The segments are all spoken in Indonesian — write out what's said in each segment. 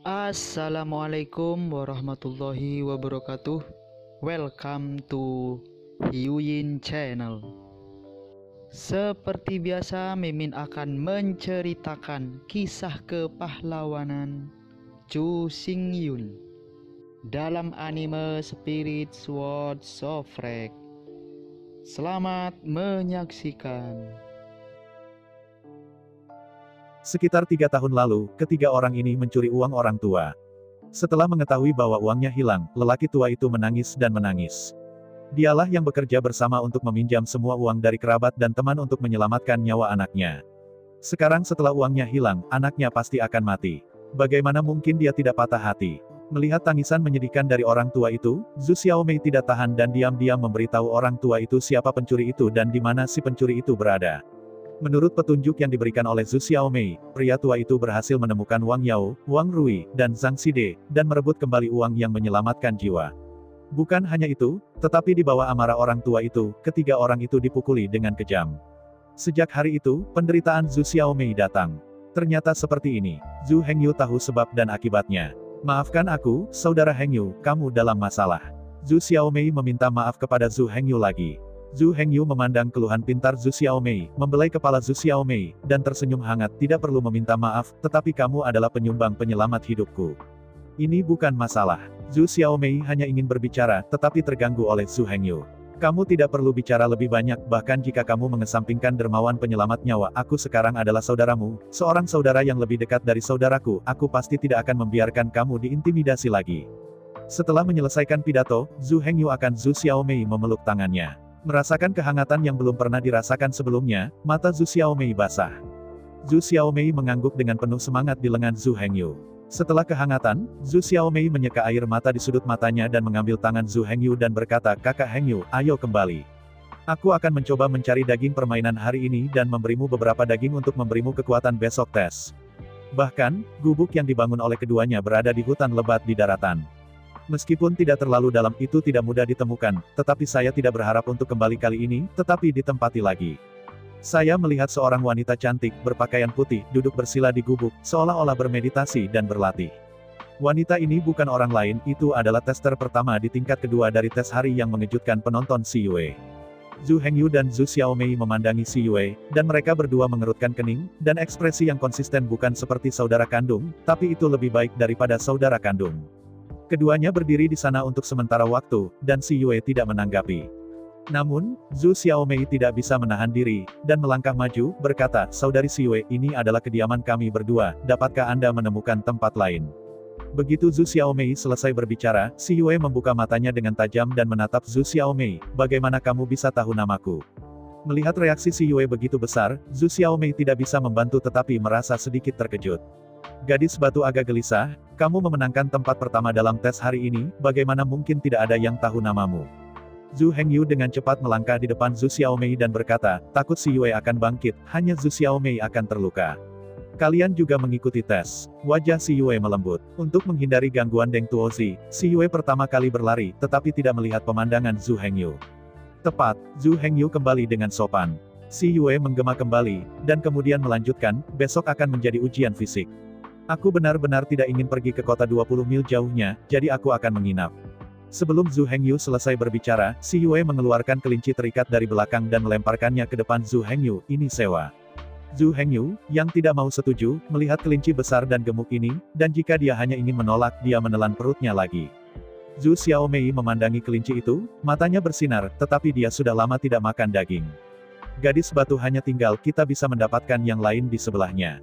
Assalamualaikum warahmatullahi wabarakatuh. Welcome to Hyuyin Channel. Seperti biasa, Mimin akan menceritakan kisah kepahlawanan Chu Xingyun dalam anime Spirit Sword Shofrek. Selamat menyaksikan. Sekitar 3 tahun lalu, ketiga orang ini mencuri uang orang tua. Setelah mengetahui bahwa uangnya hilang, lelaki tua itu menangis dan menangis. Dialah yang bekerja bersama untuk meminjam semua uang dari kerabat dan teman untuk menyelamatkan nyawa anaknya. Sekarang setelah uangnya hilang, anaknya pasti akan mati. Bagaimana mungkin dia tidak patah hati? Melihat tangisan menyedihkan dari orang tua itu, Zhu Xiaomei tidak tahan dan diam-diam memberitahu orang tua itu siapa pencuri itu dan di mana si pencuri itu berada. Menurut petunjuk yang diberikan oleh Zhu Xiaomei, pria tua itu berhasil menemukan Wang Yao, Wang Rui, dan Zhang Xide, dan merebut kembali uang yang menyelamatkan jiwa. Bukan hanya itu, tetapi di bawah amarah orang tua itu, ketiga orang itu dipukuli dengan kejam. Sejak hari itu, penderitaan Zhu Xiaomei datang. Ternyata seperti ini. Zhu Hengyu tahu sebab dan akibatnya. Maafkan aku, saudara Hengyu, kamu dalam masalah. Zhu Xiaomei meminta maaf kepada Zhu Hengyu lagi. Zhu Hengyu memandang keluhan pintar Zhu Xiaomei, membelai kepala Zhu Xiaomei, dan tersenyum hangat. Tidak perlu meminta maaf, tetapi kamu adalah penyumbang penyelamat hidupku. Ini bukan masalah. Zhu Xiaomei hanya ingin berbicara, tetapi terganggu oleh Zhu Hengyu. Kamu tidak perlu bicara lebih banyak, bahkan jika kamu mengesampingkan dermawan penyelamat nyawa, aku sekarang adalah saudaramu, seorang saudara yang lebih dekat dari saudaraku, aku pasti tidak akan membiarkan kamu diintimidasi lagi. Setelah menyelesaikan pidato, Zhu Hengyu akan Zhu Xiaomei memeluk tangannya. Merasakan kehangatan yang belum pernah dirasakan sebelumnya, mata Zhu Xiaomei basah. Zhu Xiaomei mengangguk dengan penuh semangat di lengan Zhu Hengyu. Setelah kehangatan, Zhu Xiaomei menyeka air mata di sudut matanya dan mengambil tangan Zhu Hengyu dan berkata, "Kakak Hengyu, ayo kembali. Aku akan mencoba mencari daging permainan hari ini dan memberimu beberapa daging untuk memberimu kekuatan besok tes." Bahkan, gubuk yang dibangun oleh keduanya berada di hutan lebat di daratan. Meskipun tidak terlalu dalam, itu tidak mudah ditemukan, tetapi saya tidak berharap untuk kembali kali ini, tetapi ditempati lagi. Saya melihat seorang wanita cantik, berpakaian putih, duduk bersila di gubuk, seolah-olah bermeditasi dan berlatih. Wanita ini bukan orang lain, itu adalah tester pertama di tingkat kedua dari tes hari yang mengejutkan penonton Si Yue. Zhu Hengyu dan Zhu Xiaomei memandangi Si Yue, dan mereka berdua mengerutkan kening, dan ekspresi yang konsisten bukan seperti saudara kandung, tapi itu lebih baik daripada saudara kandung. Keduanya berdiri di sana untuk sementara waktu, dan Si Yue tidak menanggapi. Namun, Zhu Xiaomei tidak bisa menahan diri, dan melangkah maju, berkata, "Saudari Si Yue, ini adalah kediaman kami berdua, dapatkah Anda menemukan tempat lain?" Begitu Zhu Xiaomei selesai berbicara, Si Yue membuka matanya dengan tajam dan menatap Zhu Xiaomei, "Bagaimana kamu bisa tahu namaku?" Melihat reaksi Si Yue begitu besar, Zhu Xiaomei tidak bisa membantu tetapi merasa sedikit terkejut. "Gadis batu agak gelisah, kamu memenangkan tempat pertama dalam tes hari ini, bagaimana mungkin tidak ada yang tahu namamu?" Zhu Hengyu dengan cepat melangkah di depan Zhu Xiaomei dan berkata, "Takut Si Yue akan bangkit, hanya Zhu Xiaomei akan terluka. Kalian juga mengikuti tes." Wajah Si Yue melembut. Untuk menghindari gangguan Deng Tuozi, Si Yue pertama kali berlari, tetapi tidak melihat pemandangan Zhu Hengyu. Tepat, Zhu Hengyu kembali dengan sopan. Si Yue menggema kembali, dan kemudian melanjutkan, "Besok akan menjadi ujian fisik. Aku benar-benar tidak ingin pergi ke kota 20 mil jauhnya, jadi aku akan menginap." Sebelum Zhu Hengyu selesai berbicara, Si Yue mengeluarkan kelinci terikat dari belakang dan melemparkannya ke depan Zhu Hengyu, "Ini sewa." Zhu Hengyu, yang tidak mau setuju, melihat kelinci besar dan gemuk ini, dan jika dia hanya ingin menolak, dia menelan perutnya lagi. Zhu Xiaomei memandangi kelinci itu, matanya bersinar, tetapi dia sudah lama tidak makan daging. "Gadis batu hanya tinggal, kita bisa mendapatkan yang lain di sebelahnya."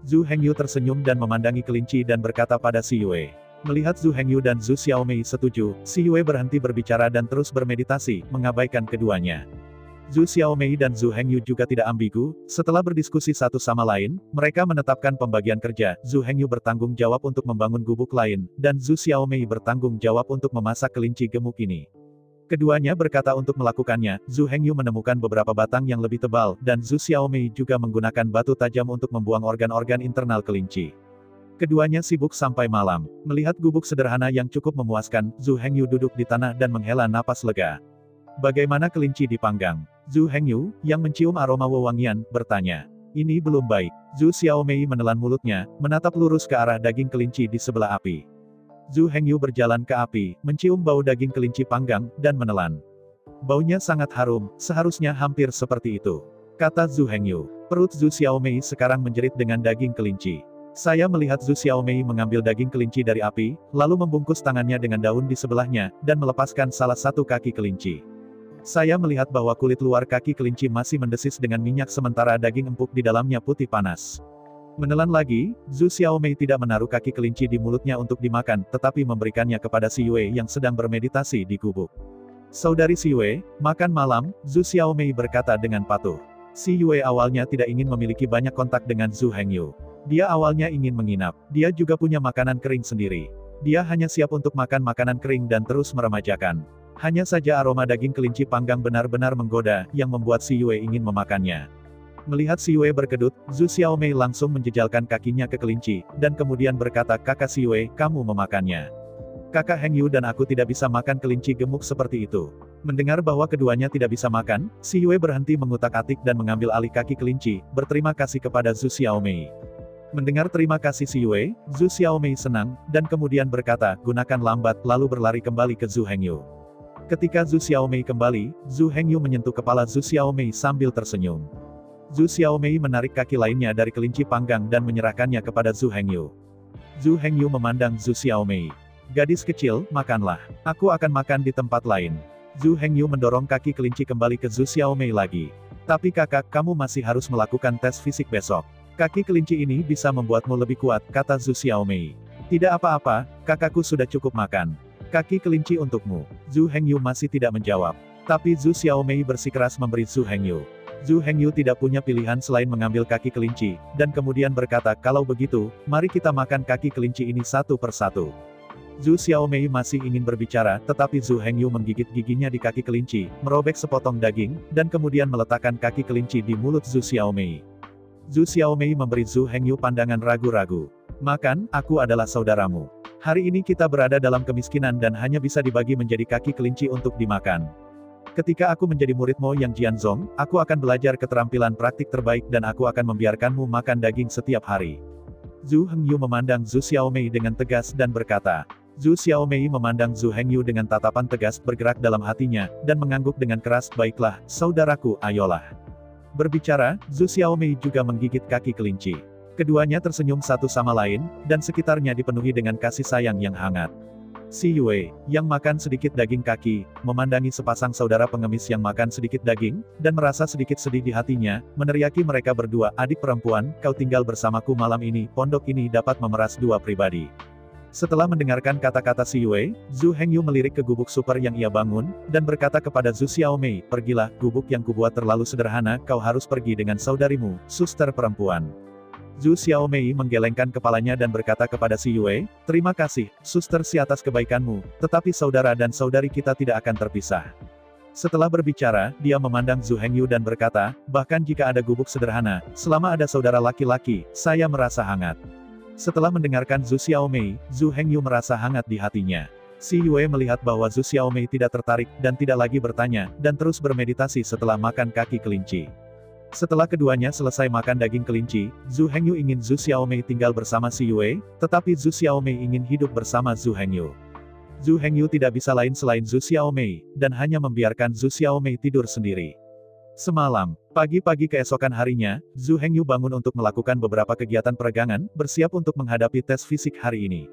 Zhu Hengyu tersenyum dan memandangi kelinci dan berkata pada Si Yue. Melihat Zhu Hengyu dan Zhu Xiaomei setuju, Si Yue berhenti berbicara dan terus bermeditasi, mengabaikan keduanya. Zhu Xiaomei dan Zhu Hengyu juga tidak ambigu, setelah berdiskusi satu sama lain, mereka menetapkan pembagian kerja, Zhu Hengyu bertanggung jawab untuk membangun gubuk lain, dan Zhu Xiaomei bertanggung jawab untuk memasak kelinci gemuk ini. Keduanya berkata untuk melakukannya, Zhu Hengyu menemukan beberapa batang yang lebih tebal, dan Zhu Xiaomei juga menggunakan batu tajam untuk membuang organ-organ internal kelinci. Keduanya sibuk sampai malam. Melihat gubuk sederhana yang cukup memuaskan, Zhu Hengyu duduk di tanah dan menghela napas lega. "Bagaimana kelinci dipanggang?" Zhu Hengyu, yang mencium aroma wewangian, bertanya. Ini belum baik. Zhu Xiaomei menelan mulutnya, menatap lurus ke arah daging kelinci di sebelah api. Zhu Hengyu berjalan ke api, mencium bau daging kelinci panggang, dan menelan. Baunya sangat harum, seharusnya hampir seperti itu, kata Zhu Hengyu. Perut Zhu Xiaomei sekarang menjerit dengan daging kelinci. Saya melihat Zhu Xiaomei mengambil daging kelinci dari api, lalu membungkus tangannya dengan daun di sebelahnya, dan melepaskan salah satu kaki kelinci. Saya melihat bahwa kulit luar kaki kelinci masih mendesis dengan minyak sementara daging empuk di dalamnya putih panas. Menelan lagi, Zhu Xiaomei tidak menaruh kaki kelinci di mulutnya untuk dimakan, tetapi memberikannya kepada Si Yue yang sedang bermeditasi di gubuk. Saudari Si Yue, makan malam, Zhu Xiaomei berkata dengan patuh. Si Yue awalnya tidak ingin memiliki banyak kontak dengan Zhu Hengyu. Dia awalnya ingin menginap. Dia juga punya makanan kering sendiri. Dia hanya siap untuk makan makanan kering dan terus meremajakan. Hanya saja aroma daging kelinci panggang benar-benar menggoda, yang membuat Si Yue ingin memakannya. Melihat Si Yue berkedut, Zhu Xiaomei langsung menjejalkan kakinya ke kelinci, dan kemudian berkata, "Kakak Si Yue, kamu memakannya." Kakak Hengyu dan aku tidak bisa makan kelinci gemuk seperti itu. Mendengar bahwa keduanya tidak bisa makan, Si Yue berhenti mengutak-atik dan mengambil alih kaki kelinci, berterima kasih kepada Zhu Xiaomei. Mendengar terima kasih Si Yue, Zhu Xiaomei senang, dan kemudian berkata, "Gunakan lambat," lalu berlari kembali ke Zhu Hengyu. Ketika Zhu Xiaomei kembali, Zhu Hengyu menyentuh kepala Zhu Xiaomei sambil tersenyum. Zhu Xiaomei menarik kaki lainnya dari kelinci panggang dan menyerahkannya kepada Zhu Hengyu. Zhu Hengyu memandang Zhu Xiaomei. "Gadis kecil, makanlah. Aku akan makan di tempat lain." Zhu Hengyu mendorong kaki kelinci kembali ke Zhu Xiaomei lagi. "Tapi kakak, kamu masih harus melakukan tes fisik besok. Kaki kelinci ini bisa membuatmu lebih kuat," kata Zhu Xiaomei. "Tidak apa-apa, kakakku sudah cukup makan. Kaki kelinci untukmu." Zhu Hengyu masih tidak menjawab. Tapi Zhu Xiaomei bersikeras memberi Zhu Hengyu. Zhu Hengyu tidak punya pilihan selain mengambil kaki kelinci, dan kemudian berkata, "Kalau begitu, mari kita makan kaki kelinci ini satu persatu." Zhu Xiaomei masih ingin berbicara, tetapi Zhu Hengyu menggigit giginya di kaki kelinci, merobek sepotong daging, dan kemudian meletakkan kaki kelinci di mulut Zhu Xiaomei. Zhu Xiaomei memberi Zhu Hengyu pandangan ragu-ragu. "Makan, aku adalah saudaramu. Hari ini kita berada dalam kemiskinan dan hanya bisa dibagi menjadi kaki kelinci untuk dimakan. Ketika aku menjadi murid Mo Yang Jianzong, aku akan belajar keterampilan praktik terbaik dan aku akan membiarkanmu makan daging setiap hari." Zhu Hengyu memandang Zhu Xiaomei dengan tegas dan berkata. Zhu Xiaomei memandang Zhu Hengyu dengan tatapan tegas, bergerak dalam hatinya, dan mengangguk dengan keras, "Baiklah, saudaraku, ayolah." Berbicara, Zhu Xiaomei juga menggigit kaki kelinci. Keduanya tersenyum satu sama lain, dan sekitarnya dipenuhi dengan kasih sayang yang hangat. Si Yue, yang makan sedikit daging kaki, memandangi sepasang saudara pengemis yang makan sedikit daging, dan merasa sedikit sedih di hatinya, meneriaki mereka berdua, "Adik perempuan, kau tinggal bersamaku malam ini, pondok ini dapat memeras dua pribadi." Setelah mendengarkan kata-kata Si Yue, Zhu Hengyu melirik ke gubuk super yang ia bangun, dan berkata kepada Zhu Xiaomei, "Pergilah, gubuk yang kubuat terlalu sederhana, kau harus pergi dengan saudarimu, suster perempuan." Zhu Xiaomei menggelengkan kepalanya dan berkata kepada Si Yue, "Terima kasih, suster Si atas kebaikanmu, tetapi saudara dan saudari kita tidak akan terpisah." Setelah berbicara, dia memandang Zhu Hengyu dan berkata, "Bahkan jika ada gubuk sederhana, selama ada saudara laki-laki, saya merasa hangat." Setelah mendengarkan Zhu Xiaomei, Zhu Hengyu merasa hangat di hatinya. Si Yue melihat bahwa Zhu Xiaomei tidak tertarik, dan tidak lagi bertanya, dan terus bermeditasi setelah makan kaki kelinci. Setelah keduanya selesai makan daging kelinci, Zhu Hengyu ingin Zhu Xiaomei tinggal bersama Si Yue, tetapi Zhu Xiaomei ingin hidup bersama Zhu Hengyu. Zhu Hengyu tidak bisa lain selain Zhu Xiaomei, dan hanya membiarkan Zhu Xiaomei tidur sendiri. Semalam, pagi-pagi keesokan harinya, Zhu Hengyu bangun untuk melakukan beberapa kegiatan peregangan, bersiap untuk menghadapi tes fisik hari ini.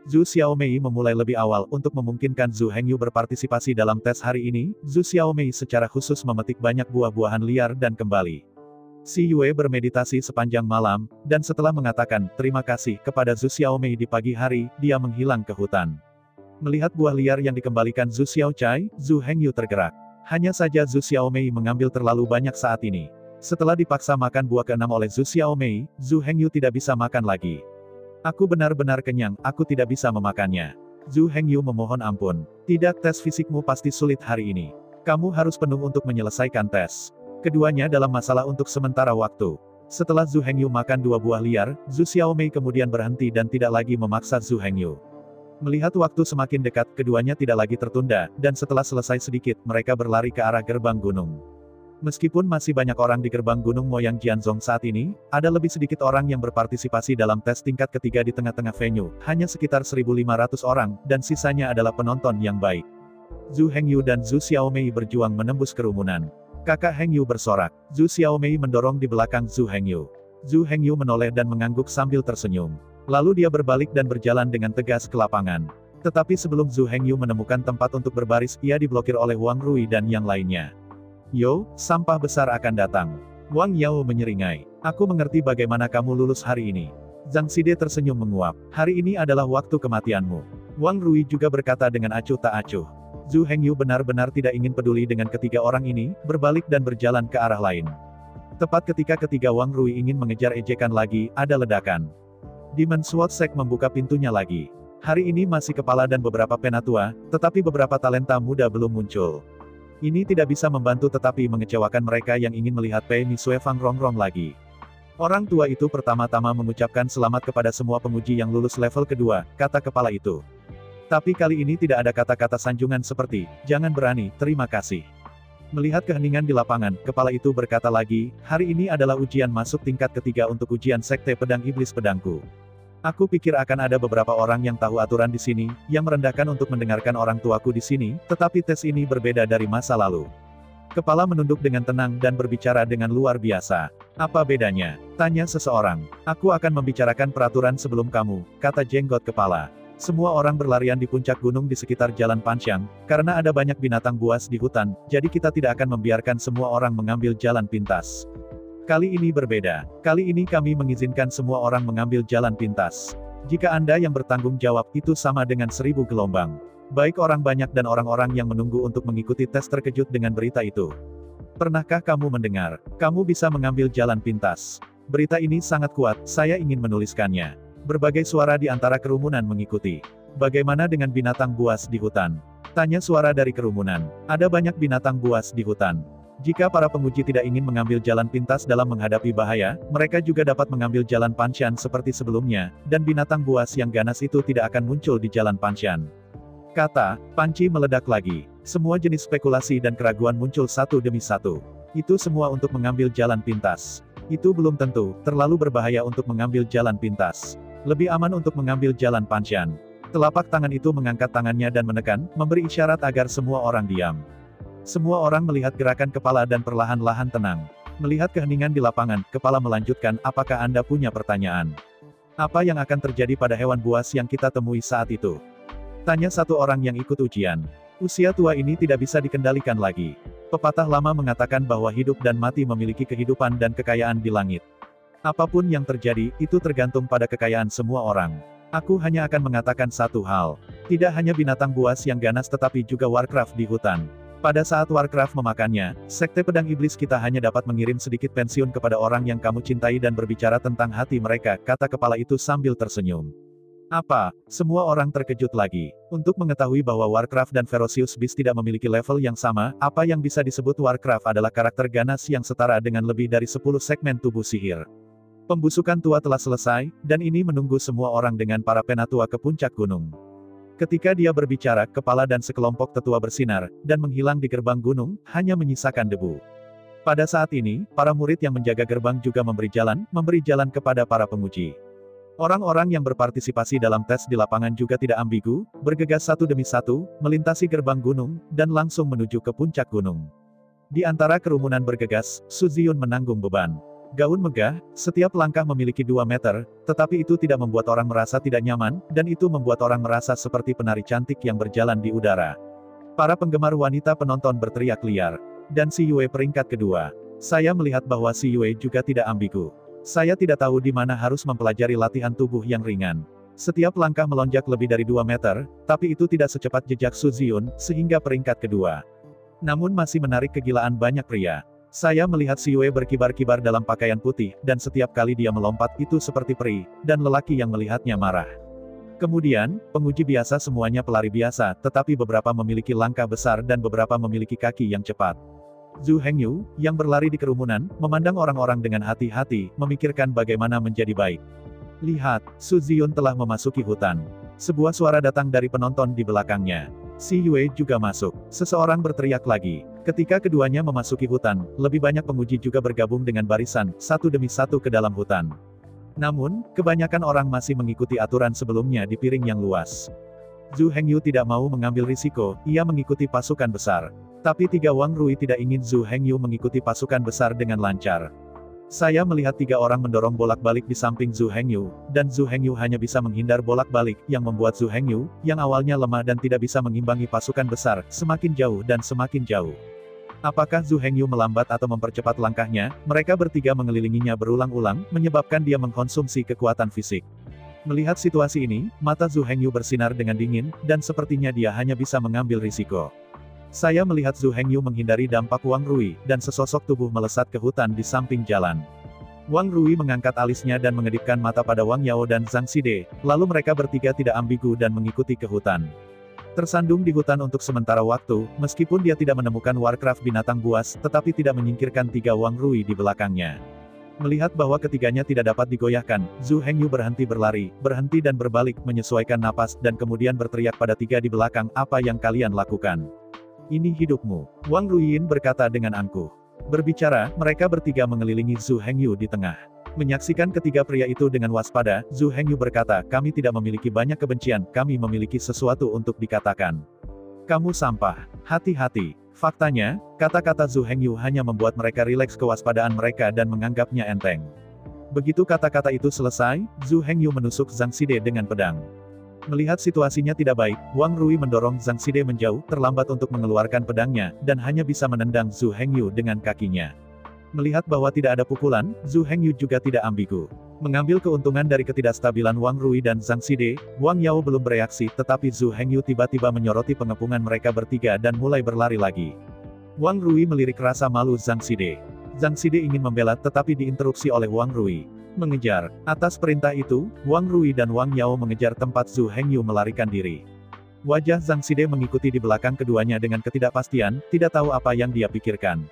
Zhu Xiaomei memulai lebih awal untuk memungkinkan Zhu Hengyu berpartisipasi dalam tes hari ini. Zhu Xiaomei secara khusus memetik banyak buah-buahan liar dan kembali. Si Yue bermeditasi sepanjang malam, dan setelah mengatakan terima kasih kepada Zhu Xiaomei di pagi hari, dia menghilang ke hutan. Melihat buah liar yang dikembalikan Zhu Xiaocai, Zhu Hengyu tergerak. Hanya saja Zhu Xiaomei mengambil terlalu banyak saat ini. Setelah dipaksa makan buah keenam oleh Zhu Xiaomei, Zhu Hengyu tidak bisa makan lagi. "Aku benar-benar kenyang, aku tidak bisa memakannya." Zhu Hengyu memohon ampun. "Tidak, tes fisikmu pasti sulit hari ini. Kamu harus penuh untuk menyelesaikan tes." Keduanya dalam masalah untuk sementara waktu. Setelah Zhu Hengyu makan dua buah liar, Zhu Xiaomei kemudian berhenti dan tidak lagi memaksa Zhu Hengyu. Melihat waktu semakin dekat, keduanya tidak lagi tertunda, dan setelah selesai sedikit, mereka berlari ke arah gerbang gunung. Meskipun masih banyak orang di gerbang Gunung Moyang Jianzhong saat ini, ada lebih sedikit orang yang berpartisipasi dalam tes tingkat ketiga di tengah-tengah venue, hanya sekitar 1.500 orang, dan sisanya adalah penonton yang baik. Zhu Hengyu dan Zhu Xiaomei berjuang menembus kerumunan. Kakak Hengyu bersorak. Zhu Xiaomei mendorong di belakang Zhu Hengyu. Zhu Hengyu menoleh dan mengangguk sambil tersenyum. Lalu dia berbalik dan berjalan dengan tegas ke lapangan. Tetapi sebelum Zhu Hengyu menemukan tempat untuk berbaris, ia diblokir oleh Wang Rui dan yang lainnya. Yo, sampah besar akan datang. Wang Yao menyeringai. Aku mengerti bagaimana kamu lulus hari ini. Zhang Xide tersenyum menguap. Hari ini adalah waktu kematianmu. Wang Rui juga berkata dengan acuh tak acuh. Zhu Hengyu benar-benar tidak ingin peduli dengan ketiga orang ini, berbalik dan berjalan ke arah lain. Tepat ketika ketiga Wang Rui ingin mengejar ejekan lagi, ada ledakan. Demon Sword Sect membuka pintunya lagi. Hari ini masih kepala dan beberapa penatua, tetapi beberapa talenta muda belum muncul. Ini tidak bisa membantu tetapi mengecewakan mereka yang ingin melihat Pei Misue Fang rongrong lagi. Orang tua itu pertama-tama mengucapkan selamat kepada semua penguji yang lulus level kedua, kata kepala itu. Tapi kali ini tidak ada kata-kata sanjungan seperti, jangan berani, terima kasih. Melihat keheningan di lapangan, kepala itu berkata lagi, hari ini adalah ujian masuk tingkat ketiga untuk ujian Sekte Pedang Iblis Pedangku. Aku pikir akan ada beberapa orang yang tahu aturan di sini, yang merendahkan untuk mendengarkan orang tuaku di sini, tetapi tes ini berbeda dari masa lalu. Kepala menunduk dengan tenang dan berbicara dengan luar biasa. Apa bedanya? Tanya seseorang. Aku akan membicarakan peraturan sebelum kamu, kata jenggot kepala. Semua orang berlarian di puncak gunung di sekitar Jalan Pansyang, karena ada banyak binatang buas di hutan, jadi kita tidak akan membiarkan semua orang mengambil jalan pintas. Kali ini berbeda. Kali ini kami mengizinkan semua orang mengambil jalan pintas. Jika Anda yang bertanggung jawab, itu sama dengan 1000 gelombang. Baik orang banyak dan orang-orang yang menunggu untuk mengikuti tes terkejut dengan berita itu. Pernahkah kamu mendengar? Kamu bisa mengambil jalan pintas. Berita ini sangat kuat, saya ingin menuliskannya. Berbagai suara di antara kerumunan mengikuti. Bagaimana dengan binatang buas di hutan? Tanya suara dari kerumunan. Ada banyak binatang buas di hutan. Jika para penguji tidak ingin mengambil jalan pintas dalam menghadapi bahaya, mereka juga dapat mengambil jalan Panshan seperti sebelumnya, dan binatang buas yang ganas itu tidak akan muncul di jalan Panshan. Kata Panci meledak lagi. Semua jenis spekulasi dan keraguan muncul satu demi satu. Itu semua untuk mengambil jalan pintas. Itu belum tentu, terlalu berbahaya untuk mengambil jalan pintas. Lebih aman untuk mengambil jalan Panshan. Telapak tangan itu mengangkat tangannya dan menekan, memberi isyarat agar semua orang diam. Semua orang melihat gerakan kepala dan perlahan-lahan tenang. Melihat keheningan di lapangan, kepala melanjutkan, apakah Anda punya pertanyaan? Apa yang akan terjadi pada hewan buas yang kita temui saat itu? Tanya satu orang yang ikut ujian. Usia tua ini tidak bisa dikendalikan lagi. Pepatah lama mengatakan bahwa hidup dan mati memiliki kehidupan dan kekayaan di langit. Apapun yang terjadi, itu tergantung pada kekayaan semua orang. Aku hanya akan mengatakan satu hal. Tidak hanya binatang buas yang ganas tetapi juga Warcraft di hutan. Pada saat Warcraft memakannya, Sekte Pedang Iblis kita hanya dapat mengirim sedikit pensiun kepada orang yang kamu cintai dan berbicara tentang hati mereka, kata kepala itu sambil tersenyum. Apa? Semua orang terkejut lagi. Untuk mengetahui bahwa Warcraft dan Ferocious Beast tidak memiliki level yang sama, apa yang bisa disebut Warcraft adalah karakter ganas yang setara dengan lebih dari 10 segmen tubuh sihir. Pembusukan tua telah selesai, dan ini menunggu semua orang dengan para penatua ke puncak gunung. Ketika dia berbicara, kepala dan sekelompok tetua bersinar, dan menghilang di gerbang gunung, hanya menyisakan debu. Pada saat ini, para murid yang menjaga gerbang juga memberi jalan kepada para penguji. Orang-orang yang berpartisipasi dalam tes di lapangan juga tidak ambigu, bergegas satu demi satu, melintasi gerbang gunung, dan langsung menuju ke puncak gunung. Di antara kerumunan bergegas, Su Ziyun menanggung beban. Gaun megah, setiap langkah memiliki 2 meter, tetapi itu tidak membuat orang merasa tidak nyaman, dan itu membuat orang merasa seperti penari cantik yang berjalan di udara. Para penggemar wanita penonton berteriak liar. Dan Si Yue peringkat kedua. Saya melihat bahwa Si Yue juga tidak ambigu. Saya tidak tahu di mana harus mempelajari latihan tubuh yang ringan. Setiap langkah melonjak lebih dari 2 meter, tapi itu tidak secepat jejak Su Ziyun, sehingga peringkat kedua. Namun masih menarik kegilaan banyak pria. Saya melihat Si Yue berkibar-kibar dalam pakaian putih, dan setiap kali dia melompat itu seperti peri, dan lelaki yang melihatnya marah. Kemudian, penguji biasa semuanya pelari biasa, tetapi beberapa memiliki langkah besar dan beberapa memiliki kaki yang cepat. Zhu Hengyu, yang berlari di kerumunan, memandang orang-orang dengan hati-hati, memikirkan bagaimana menjadi baik. Lihat, Su Ziyun telah memasuki hutan. Sebuah suara datang dari penonton di belakangnya. Si Yue juga masuk. Seseorang berteriak lagi. Ketika keduanya memasuki hutan, lebih banyak penguji juga bergabung dengan barisan, satu demi satu ke dalam hutan. Namun, kebanyakan orang masih mengikuti aturan sebelumnya di piring yang luas. Zhu Hengyu tidak mau mengambil risiko, ia mengikuti pasukan besar. Tapi tiga Wang Rui tidak ingin Zhu Hengyu mengikuti pasukan besar dengan lancar. Saya melihat tiga orang mendorong bolak-balik di samping Zhu Hengyu, dan Zhu Hengyu hanya bisa menghindar bolak-balik, yang membuat Zhu Hengyu, yang awalnya lemah dan tidak bisa mengimbangi pasukan besar, semakin jauh dan semakin jauh. Apakah Zhu Hengyu melambat atau mempercepat langkahnya? Mereka bertiga mengelilinginya berulang-ulang, menyebabkan dia mengkonsumsi kekuatan fisik. Melihat situasi ini, mata Zhu Hengyu bersinar dengan dingin, dan sepertinya dia hanya bisa mengambil risiko. Saya melihat Zhu Hengyu menghindari dampak Wang Rui, dan sesosok tubuh melesat ke hutan di samping jalan. Wang Rui mengangkat alisnya dan mengedipkan mata pada Wang Yao dan Zhang Xide, lalu mereka bertiga tidak ambigu dan mengikuti ke hutan. Tersandung di hutan untuk sementara waktu, meskipun dia tidak menemukan Warcraft binatang buas, tetapi tidak menyingkirkan tiga Wang Rui di belakangnya. Melihat bahwa ketiganya tidak dapat digoyahkan, Zhu Hengyu berhenti berlari, berhenti dan berbalik, menyesuaikan napas, dan kemudian berteriak pada tiga di belakang, "Apa yang kalian lakukan? Ini hidupmu." Wang Ruiyin berkata dengan angkuh. Berbicara, mereka bertiga mengelilingi Zhu Hengyu di tengah. Menyaksikan ketiga pria itu dengan waspada, Zhu Hengyu berkata, "Kami tidak memiliki banyak kebencian, kami memiliki sesuatu untuk dikatakan. Kamu sampah. Hati-hati." Faktanya, kata-kata Zhu Hengyu hanya membuat mereka rileks kewaspadaan mereka dan menganggapnya enteng. Begitu kata-kata itu selesai, Zhu Hengyu menusuk Zhang Xide dengan pedang. Melihat situasinya tidak baik, Wang Rui mendorong Zhang Xide menjauh, terlambat untuk mengeluarkan pedangnya, dan hanya bisa menendang Zhu Hengyu dengan kakinya. Melihat bahwa tidak ada pukulan, Zhu Hengyu juga tidak ambigu. Mengambil keuntungan dari ketidakstabilan Wang Rui dan Zhang Xide, Wang Yao belum bereaksi, tetapi Zhu Hengyu tiba-tiba menyoroti pengepungan mereka bertiga dan mulai berlari lagi. Wang Rui melirik rasa malu Zhang Xide. Zhang Xide ingin membela tetapi diinterupsi oleh Wang Rui. Mengejar. Atas perintah itu, Wang Rui dan Wang Yao mengejar tempat Zhu Hengyu melarikan diri. Wajah Zhang Xide mengikuti di belakang keduanya dengan ketidakpastian, tidak tahu apa yang dia pikirkan.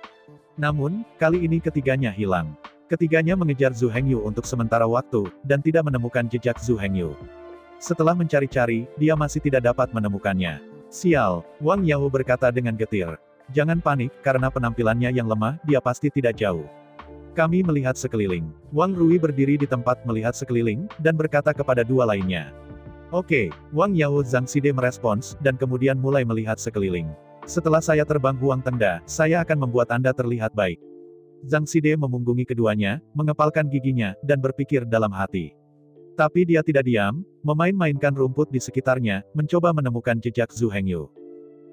Namun, kali ini ketiganya hilang. Ketiganya mengejar Zhu Hengyu untuk sementara waktu, dan tidak menemukan jejak Zhu Hengyu. Setelah mencari-cari, dia masih tidak dapat menemukannya. "Sial," Wang Yao berkata dengan getir. "Jangan panik, karena penampilannya yang lemah, dia pasti tidak jauh. Kami melihat sekeliling." Wang Rui berdiri di tempat melihat sekeliling, dan berkata kepada dua lainnya. "Oke." Wang Yao Zhang Xide merespons, dan kemudian mulai melihat sekeliling. "Setelah saya terbang Huang Tengda, saya akan membuat Anda terlihat baik." Zhang Xide memunggungi keduanya, mengepalkan giginya, dan berpikir dalam hati. Tapi dia tidak diam, memain-mainkan rumput di sekitarnya, mencoba menemukan jejak Zhu Hengyu.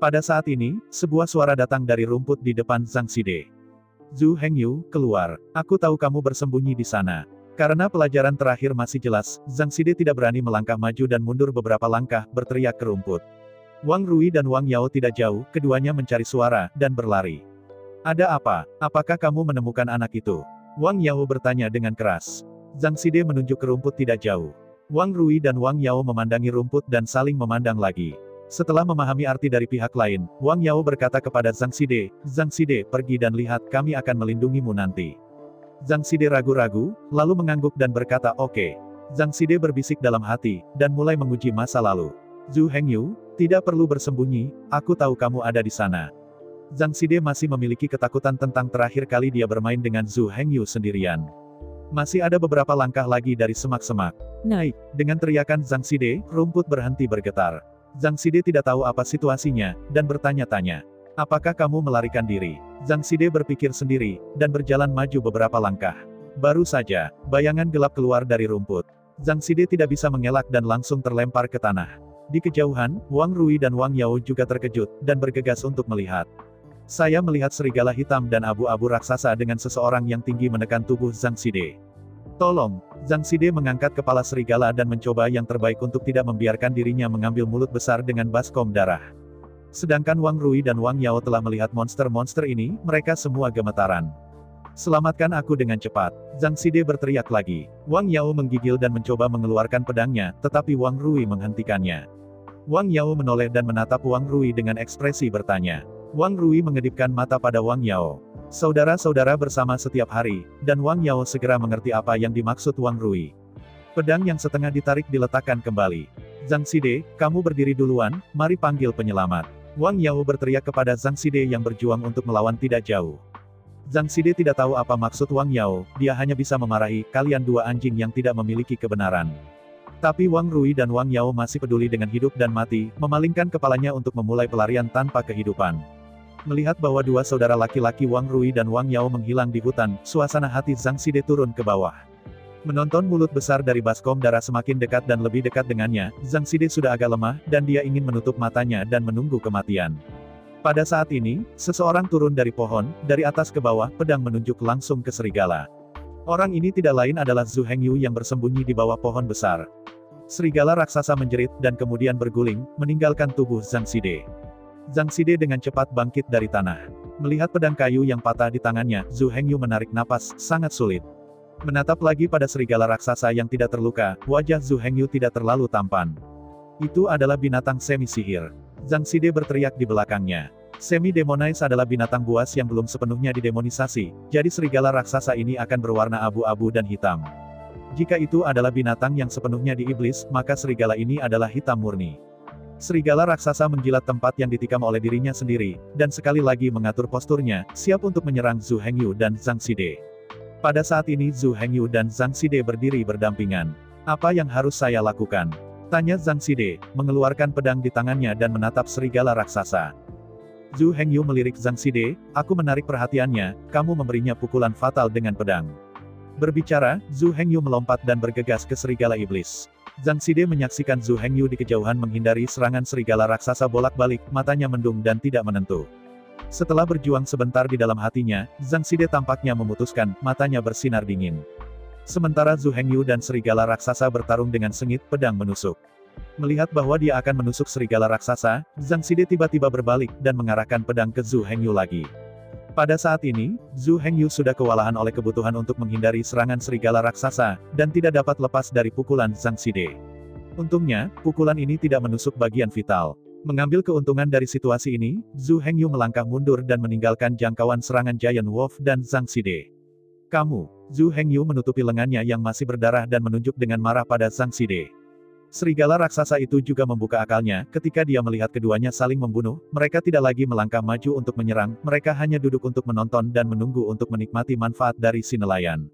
Pada saat ini, sebuah suara datang dari rumput di depan Zhang Xide. "Zhu Hengyu, keluar. Aku tahu kamu bersembunyi di sana." Karena pelajaran terakhir masih jelas, Zhang Xide tidak berani melangkah maju dan mundur beberapa langkah, berteriak ke rumput. Wang Rui dan Wang Yao tidak jauh, keduanya mencari suara, dan berlari. "Ada apa? Apakah kamu menemukan anak itu?" Wang Yao bertanya dengan keras. Zhang Xide menunjuk ke rumput tidak jauh. Wang Rui dan Wang Yao memandangi rumput dan saling memandang lagi. Setelah memahami arti dari pihak lain, Wang Yao berkata kepada Zhang Xide, "Zhang Xide, pergi dan lihat, kami akan melindungimu nanti." Zhang Xide ragu-ragu, lalu mengangguk dan berkata oke. Zhang Xide berbisik dalam hati, dan mulai menguji masa lalu. "Zhu Hengyu, tidak perlu bersembunyi, aku tahu kamu ada di sana." Zhang Xide masih memiliki ketakutan tentang terakhir kali dia bermain dengan Zhu Hengyu sendirian. Masih ada beberapa langkah lagi dari semak-semak. "Naik!" Dengan teriakan Zhang Xide, rumput berhenti bergetar. Zhang Xide tidak tahu apa situasinya, dan bertanya-tanya. "Apakah kamu melarikan diri?" Zhang Xide berpikir sendiri, dan berjalan maju beberapa langkah. Baru saja, bayangan gelap keluar dari rumput. Zhang Xide tidak bisa mengelak dan langsung terlempar ke tanah. Di kejauhan, Wang Rui dan Wang Yao juga terkejut, dan bergegas untuk melihat. "Saya melihat serigala hitam dan abu-abu raksasa dengan seseorang yang tinggi menekan tubuh Zhang Xide." "Tolong!" Zhang Xide mengangkat kepala serigala dan mencoba yang terbaik untuk tidak membiarkan dirinya mengambil mulut besar dengan baskom darah. Sedangkan Wang Rui dan Wang Yao telah melihat monster-monster ini, mereka semua gemetaran. "Selamatkan aku dengan cepat!" Zhang Xide berteriak lagi. Wang Yao menggigil dan mencoba mengeluarkan pedangnya, tetapi Wang Rui menghentikannya. Wang Yao menoleh dan menatap Wang Rui dengan ekspresi bertanya. Wang Rui mengedipkan mata pada Wang Yao. Saudara-saudara bersama setiap hari, dan Wang Yao segera mengerti apa yang dimaksud Wang Rui. Pedang yang setengah ditarik diletakkan kembali. "Zhang Xide, kamu berdiri duluan, mari panggil penyelamat." Wang Yao berteriak kepada Zhang Xide yang berjuang untuk melawan tidak jauh. Zhang Xide tidak tahu apa maksud Wang Yao, dia hanya bisa memarahi, kalian dua anjing yang tidak memiliki kebenaran. Tapi Wang Rui dan Wang Yao masih peduli dengan hidup dan mati, memalingkan kepalanya untuk memulai pelarian tanpa kehidupan. Melihat bahwa dua saudara laki-laki Wang Rui dan Wang Yao menghilang di hutan, suasana hati Zhang Xide turun ke bawah. Menonton mulut besar dari baskom darah semakin dekat dan lebih dekat dengannya, Zhang Xide sudah agak lemah, dan dia ingin menutup matanya dan menunggu kematian. Pada saat ini, seseorang turun dari pohon, dari atas ke bawah, pedang menunjuk langsung ke serigala. Orang ini tidak lain adalah Zhu Hengyu yang bersembunyi di bawah pohon besar. Serigala raksasa menjerit, dan kemudian berguling, meninggalkan tubuh Zhang Xide. Zhang Xide dengan cepat bangkit dari tanah. Melihat pedang kayu yang patah di tangannya, Zhu Hengyu menarik napas, sangat sulit. Menatap lagi pada serigala raksasa yang tidak terluka, wajah Zhu Hengyu tidak terlalu tampan. Itu adalah binatang semi-sihir. Zhang Xide berteriak di belakangnya. Semi-demonize adalah binatang buas yang belum sepenuhnya didemonisasi, jadi serigala raksasa ini akan berwarna abu-abu dan hitam. Jika itu adalah binatang yang sepenuhnya diiblis, maka serigala ini adalah hitam murni. Serigala raksasa menjilat tempat yang ditikam oleh dirinya sendiri, dan sekali lagi mengatur posturnya, siap untuk menyerang Zhu Hengyu dan Zhang Xide. Pada saat ini Zhu Hengyu dan Zhang Xide berdiri berdampingan. Apa yang harus saya lakukan? Tanya Zhang Xide, mengeluarkan pedang di tangannya dan menatap serigala raksasa. Zhu Hengyu melirik Zhang Xide, aku menarik perhatiannya, kamu memberinya pukulan fatal dengan pedang. Berbicara, Zhu Hengyu melompat dan bergegas ke serigala iblis. Zhang Xide menyaksikan Zhu Hengyu di kejauhan menghindari serangan serigala raksasa bolak-balik, matanya mendung dan tidak menentu. Setelah berjuang sebentar di dalam hatinya, Zhang Xide tampaknya memutuskan, matanya bersinar dingin. Sementara Zhu Hengyu dan serigala raksasa bertarung dengan sengit, pedang menusuk. Melihat bahwa dia akan menusuk serigala raksasa, Zhang Xide tiba-tiba berbalik dan mengarahkan pedang ke Zhu Hengyu lagi. Pada saat ini, Zhu Hengyu sudah kewalahan oleh kebutuhan untuk menghindari serangan serigala raksasa, dan tidak dapat lepas dari pukulan Zhang Xide. Untungnya, pukulan ini tidak menusuk bagian vital. Mengambil keuntungan dari situasi ini, Zhu Hengyu melangkah mundur dan meninggalkan jangkauan serangan Giant Wolf dan Zhang Xide. Kamu, Zhu Hengyu menutupi lengannya yang masih berdarah dan menunjuk dengan marah pada Zhang Xide. Serigala raksasa itu juga membuka akalnya, ketika dia melihat keduanya saling membunuh, mereka tidak lagi melangkah maju untuk menyerang, mereka hanya duduk untuk menonton dan menunggu untuk menikmati manfaat dari si nelayan.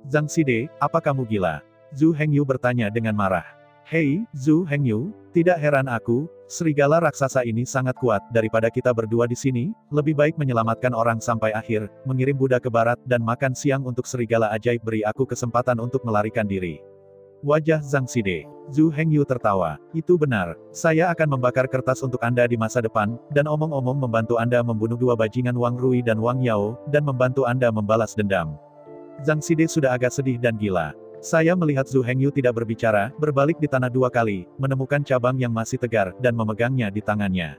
Zhang Xide, apa kamu gila? Zhu Hengyu bertanya dengan marah. Hei, Zhu Hengyu, tidak heran aku, serigala raksasa ini sangat kuat, daripada kita berdua di sini, lebih baik menyelamatkan orang sampai akhir, mengirim Buddha ke barat dan makan siang untuk serigala ajaib beri aku kesempatan untuk melarikan diri. Wajah Zhang Xide. Zhu Hengyu tertawa. Itu benar, saya akan membakar kertas untuk Anda di masa depan, dan omong-omong membantu Anda membunuh dua bajingan Wang Rui dan Wang Yao, dan membantu Anda membalas dendam. Zhang Xide sudah agak sedih dan gila. Saya melihat Zhu Hengyu tidak berbicara, berbalik di tanah dua kali, menemukan cabang yang masih tegar, dan memegangnya di tangannya.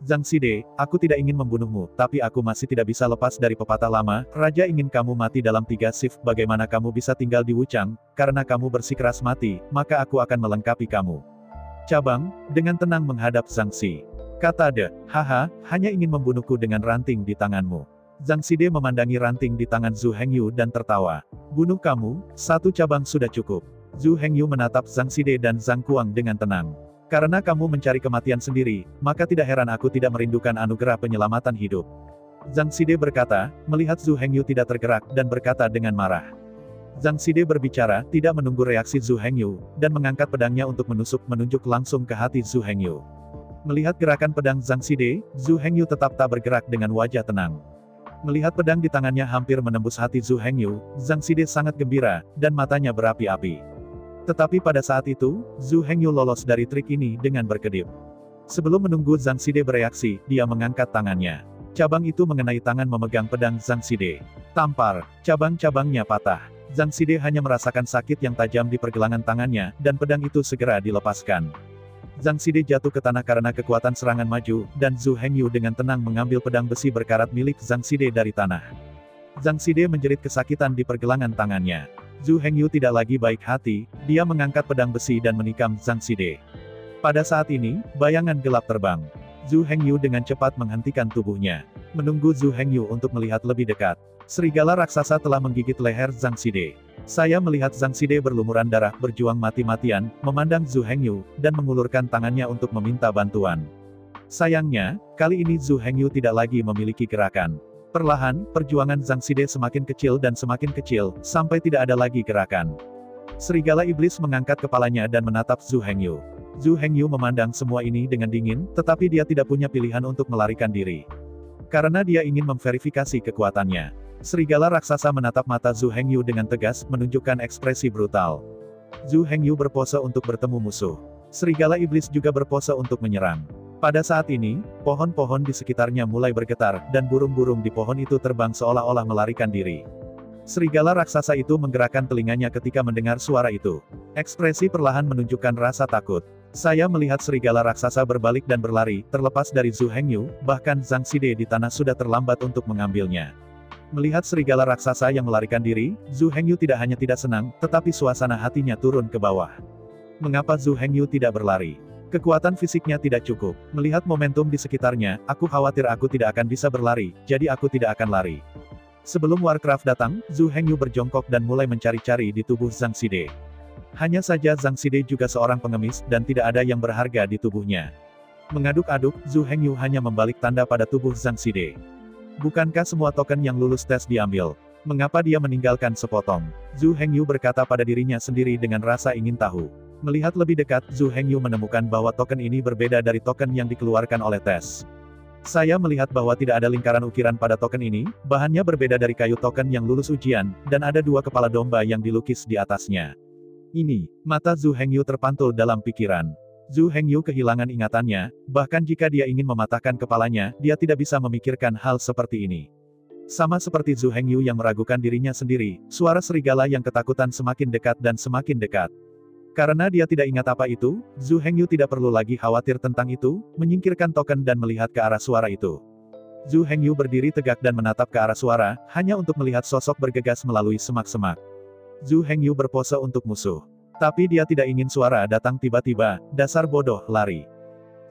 Zhang Xide, aku tidak ingin membunuhmu, tapi aku masih tidak bisa lepas dari pepatah lama, Raja ingin kamu mati dalam 3 shift, bagaimana kamu bisa tinggal di Wuchang, karena kamu bersikeras mati, maka aku akan melengkapi kamu. Cabang, dengan tenang menghadap Zhang Xi. Kata De, haha, hanya ingin membunuhku dengan ranting di tanganmu. Zhang Xide memandangi ranting di tangan Zhu Hengyu dan tertawa. Bunuh kamu, 1 cabang sudah cukup. Zhu Hengyu menatap Zhang Xide dan Zhang Kuang dengan tenang. Karena kamu mencari kematian sendiri, maka tidak heran aku tidak merindukan anugerah penyelamatan hidup. Zhang Xide berkata, melihat Zhu Hengyu tidak tergerak, dan berkata dengan marah. Zhang Xide berbicara, tidak menunggu reaksi Zhu Hengyu, dan mengangkat pedangnya untuk menunjuk langsung ke hati Zhu Hengyu. Melihat gerakan pedang Zhang Xide, Zhu Hengyu tetap tak bergerak dengan wajah tenang. Melihat pedang di tangannya hampir menembus hati Zhu Hengyu, Zhang Xide sangat gembira, dan matanya berapi-api. Tetapi pada saat itu, Zhu Hengyu lolos dari trik ini dengan berkedip. Sebelum menunggu Zhang Xide bereaksi, dia mengangkat tangannya. Cabang itu mengenai tangan memegang pedang Zhang Xide. Tampar, cabang-cabangnya patah. Zhang Xide hanya merasakan sakit yang tajam di pergelangan tangannya, dan pedang itu segera dilepaskan. Zhang Xide jatuh ke tanah karena kekuatan serangan maju, dan Zhu Hengyu dengan tenang mengambil pedang besi berkarat milik Zhang Xide dari tanah. Zhang Xide menjerit kesakitan di pergelangan tangannya. Zhu Hengyu tidak lagi baik hati, dia mengangkat pedang besi dan menikam Zhang Xide. Pada saat ini, bayangan gelap terbang. Zhu Hengyu dengan cepat menghentikan tubuhnya. Menunggu Zhu Hengyu untuk melihat lebih dekat. Serigala raksasa telah menggigit leher Zhang Xide. Saya melihat Zhang Xide berlumuran darah, berjuang mati-matian, memandang Zhu Hengyu, dan mengulurkan tangannya untuk meminta bantuan. Sayangnya, kali ini Zhu Hengyu tidak lagi memiliki gerakan. Perlahan, perjuangan Zhang Xide semakin kecil dan semakin kecil, sampai tidak ada lagi gerakan. Serigala iblis mengangkat kepalanya dan menatap Zhu Hengyu. Zhu Hengyu memandang semua ini dengan dingin, tetapi dia tidak punya pilihan untuk melarikan diri. Karena dia ingin memverifikasi kekuatannya. Serigala raksasa menatap mata Zhu Hengyu dengan tegas, menunjukkan ekspresi brutal. Zhu Hengyu berpose untuk bertemu musuh. Serigala iblis juga berpose untuk menyerang. Pada saat ini, pohon-pohon di sekitarnya mulai bergetar, dan burung-burung di pohon itu terbang seolah-olah melarikan diri. Serigala raksasa itu menggerakkan telinganya ketika mendengar suara itu. Ekspresi perlahan menunjukkan rasa takut. Saya melihat serigala raksasa berbalik dan berlari, terlepas dari Zhu Hengyu, bahkan Zhang Xide di tanah sudah terlambat untuk mengambilnya. Melihat serigala raksasa yang melarikan diri, Zhu Hengyu tidak hanya tidak senang, tetapi suasana hatinya turun ke bawah. Mengapa Zhu Hengyu tidak berlari? Kekuatan fisiknya tidak cukup. Melihat momentum di sekitarnya, aku khawatir aku tidak akan bisa berlari, jadi aku tidak akan lari. Sebelum Warcraft datang, Zhu Hengyu berjongkok dan mulai mencari-cari di tubuh Zhang Xide. Hanya saja Zhang Xide juga seorang pengemis, dan tidak ada yang berharga di tubuhnya. Mengaduk-aduk, Zhu Hengyu hanya membalik tanda pada tubuh Zhang Xide. Bukankah semua token yang lulus tes diambil? Mengapa dia meninggalkan sepotong? Zhu Hengyu berkata pada dirinya sendiri dengan rasa ingin tahu. Melihat lebih dekat, Zhu Hengyu menemukan bahwa token ini berbeda dari token yang dikeluarkan oleh tes. Saya melihat bahwa tidak ada lingkaran ukiran pada token ini, bahannya berbeda dari kayu token yang lulus ujian, dan ada dua kepala domba yang dilukis di atasnya. Ini, mata Zhu Hengyu terpantul dalam pikiran. Zhu Hengyu kehilangan ingatannya, bahkan jika dia ingin mematahkan kepalanya, dia tidak bisa memikirkan hal seperti ini. Sama seperti Zhu Hengyu yang meragukan dirinya sendiri, suara serigala yang ketakutan semakin dekat dan semakin dekat. Karena dia tidak ingat apa itu, Zhu Hengyu tidak perlu lagi khawatir tentang itu, menyingkirkan token dan melihat ke arah suara itu. Zhu Hengyu berdiri tegak dan menatap ke arah suara, hanya untuk melihat sosok bergegas melalui semak-semak. Zhu Hengyu berpose untuk musuh. Tapi dia tidak ingin suara datang tiba-tiba, dasar bodoh, lari.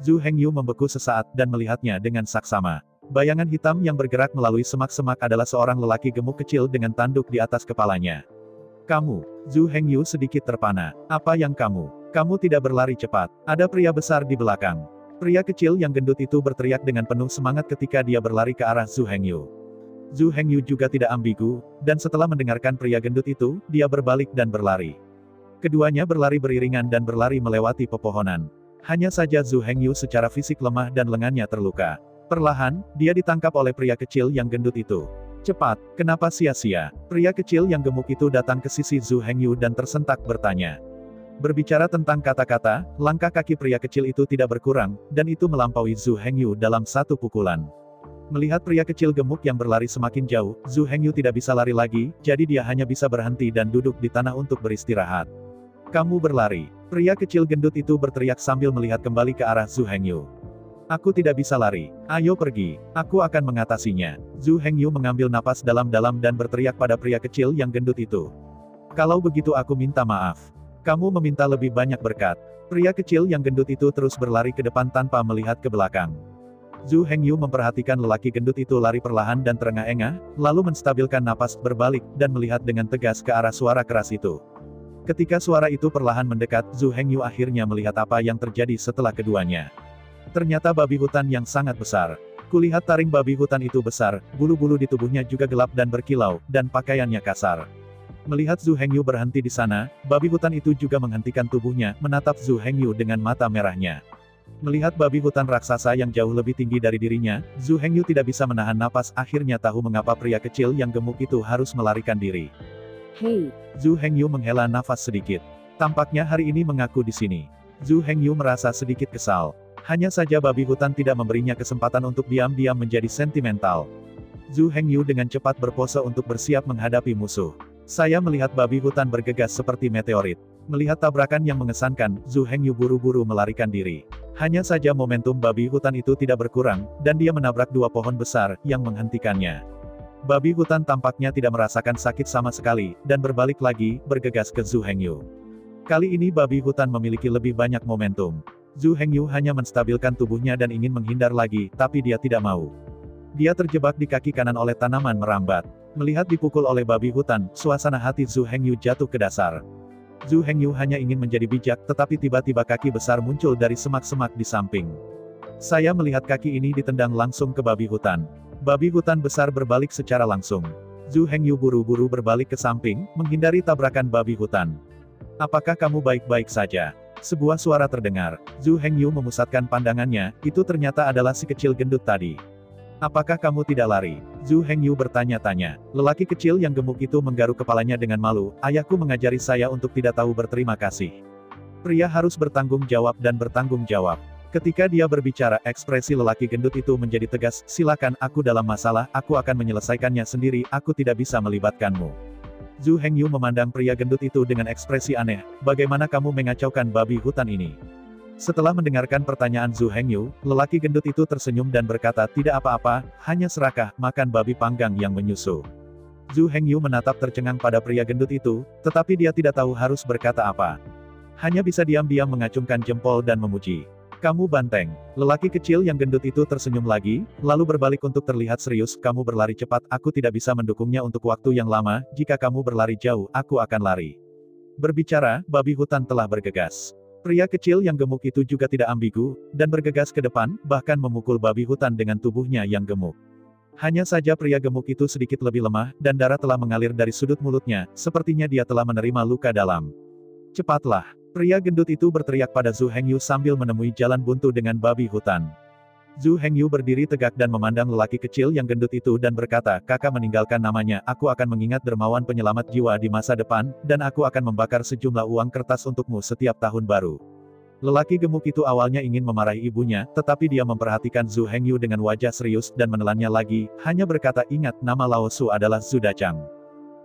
Zhu Hengyu membeku sesaat dan melihatnya dengan saksama. Bayangan hitam yang bergerak melalui semak-semak adalah seorang lelaki gemuk kecil dengan tanduk di atas kepalanya. Kamu, Zhu Hengyu sedikit terpana. Apa yang kamu? Kamu tidak berlari cepat. Ada pria besar di belakang. Pria kecil yang gendut itu berteriak dengan penuh semangat ketika dia berlari ke arah Zhu Hengyu. Zhu Hengyu juga tidak ambigu, dan setelah mendengarkan pria gendut itu, dia berbalik dan berlari. Keduanya berlari beriringan dan berlari melewati pepohonan. Hanya saja Zhu Hengyu secara fisik lemah dan lengannya terluka. Perlahan, dia ditangkap oleh pria kecil yang gendut itu. Cepat, kenapa sia-sia? Pria kecil yang gemuk itu datang ke sisi Zhu Hengyu dan tersentak bertanya. Berbicara tentang kata-kata, langkah kaki pria kecil itu tidak berkurang, dan itu melampaui Zhu Hengyu dalam satu pukulan. Melihat pria kecil gemuk yang berlari semakin jauh, Zhu Hengyu tidak bisa lari lagi, jadi dia hanya bisa berhenti dan duduk di tanah untuk beristirahat. Kamu berlari. Pria kecil gendut itu berteriak sambil melihat kembali ke arah Zhu Hengyu. Aku tidak bisa lari. Ayo pergi. Aku akan mengatasinya. Zhu Hengyu mengambil napas dalam-dalam dan berteriak pada pria kecil yang gendut itu. Kalau begitu aku minta maaf. Kamu meminta lebih banyak berkat. Pria kecil yang gendut itu terus berlari ke depan tanpa melihat ke belakang. Zhu Hengyu memperhatikan lelaki gendut itu lari perlahan dan terengah-engah, lalu menstabilkan napas, berbalik, dan melihat dengan tegas ke arah suara keras itu. Ketika suara itu perlahan mendekat, Zhu Hengyu akhirnya melihat apa yang terjadi setelah keduanya. Ternyata babi hutan yang sangat besar. Kulihat taring babi hutan itu besar, bulu-bulu di tubuhnya juga gelap dan berkilau, dan pakaiannya kasar. Melihat Zhu Hengyu berhenti di sana, babi hutan itu juga menghentikan tubuhnya, menatap Zhu Hengyu dengan mata merahnya. Melihat babi hutan raksasa yang jauh lebih tinggi dari dirinya, Zhu Hengyu tidak bisa menahan napas, akhirnya tahu mengapa pria kecil yang gemuk itu harus melarikan diri. Hei, Zhu Hengyu menghela nafas sedikit. Tampaknya hari ini mengaku di sini. Zhu Hengyu merasa sedikit kesal. Hanya saja babi hutan tidak memberinya kesempatan untuk diam-diam menjadi sentimental. Zhu Hengyu dengan cepat berpose untuk bersiap menghadapi musuh. Saya melihat babi hutan bergegas seperti meteorit. Melihat tabrakan yang mengesankan, Zhu Hengyu buru-buru melarikan diri. Hanya saja momentum babi hutan itu tidak berkurang, dan dia menabrak dua pohon besar, yang menghentikannya. Babi hutan tampaknya tidak merasakan sakit sama sekali, dan berbalik lagi, bergegas ke Zhu Hengyu. Kali ini babi hutan memiliki lebih banyak momentum. Zhu Hengyu hanya menstabilkan tubuhnya dan ingin menghindar lagi, tapi dia tidak mau. Dia terjebak di kaki kanan oleh tanaman merambat. Melihat dipukul oleh babi hutan, suasana hati Zhu Hengyu jatuh ke dasar. Zhu Hengyu hanya ingin menjadi bijak, tetapi tiba-tiba kaki besar muncul dari semak-semak di samping. Saya melihat kaki ini ditendang langsung ke babi hutan. Babi hutan besar berbalik secara langsung. Zhu Hengyu buru-buru berbalik ke samping, menghindari tabrakan babi hutan. Apakah kamu baik-baik saja? Sebuah suara terdengar. Zhu Hengyu memusatkan pandangannya, itu ternyata adalah si kecil gendut tadi. Apakah kamu tidak lari? Zhu Hengyu bertanya-tanya. Lelaki kecil yang gemuk itu menggaruk kepalanya dengan malu, ayahku mengajari saya untuk tidak tahu berterima kasih. Pria harus bertanggung jawab dan bertanggung jawab. Ketika dia berbicara, ekspresi lelaki gendut itu menjadi tegas, silakan, aku dalam masalah, aku akan menyelesaikannya sendiri, aku tidak bisa melibatkanmu. Zhu Hengyu memandang pria gendut itu dengan ekspresi aneh, bagaimana kamu mengacaukan babi hutan ini? Setelah mendengarkan pertanyaan Zhu Hengyu, lelaki gendut itu tersenyum dan berkata tidak apa-apa, hanya serakah, makan babi panggang yang menyusu. Zhu Hengyu menatap tercengang pada pria gendut itu, tetapi dia tidak tahu harus berkata apa. Hanya bisa diam-diam mengacungkan jempol dan memuji. Kamu banteng. Lelaki kecil yang gendut itu tersenyum lagi, lalu berbalik untuk terlihat serius, kamu berlari cepat, aku tidak bisa mendukungnya untuk waktu yang lama, jika kamu berlari jauh, aku akan lari. Berbicara, babi hutan telah bergegas. Pria kecil yang gemuk itu juga tidak ambigu, dan bergegas ke depan, bahkan memukul babi hutan dengan tubuhnya yang gemuk. Hanya saja pria gemuk itu sedikit lebih lemah, dan darah telah mengalir dari sudut mulutnya, sepertinya dia telah menerima luka dalam. Cepatlah. Pria gendut itu berteriak pada Zhu Hengyu sambil menemui jalan buntu dengan babi hutan. Zhu Hengyu berdiri tegak dan memandang lelaki kecil yang gendut itu dan berkata, kakak meninggalkan namanya, aku akan mengingat dermawan penyelamat jiwa di masa depan, dan aku akan membakar sejumlah uang kertas untukmu setiap tahun baru. Lelaki gemuk itu awalnya ingin memarahi ibunya, tetapi dia memperhatikan Zhu Hengyu dengan wajah serius dan menelannya lagi, hanya berkata ingat nama Lao Su adalah Zhu Dachang.